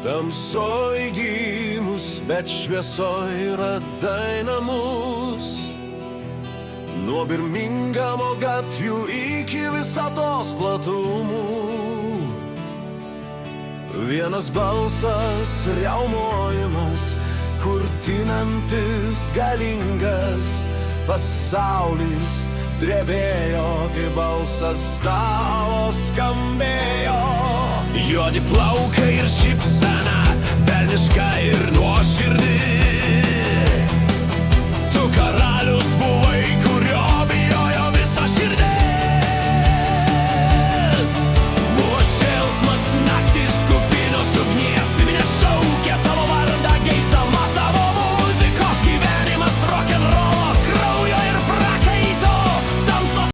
Tamsoj gimus, bet šviesoj radai namus. Nuo Birmingamo gatvių iki visatos platumų. Vienas balsas, riaumojimas, kurtinantis galingas. Pasaulis drebėjo, kai balsas tavo skambėjo. Juodi plaukai ir šypsena, velniška ir nuoširdi. Tu karalius buvai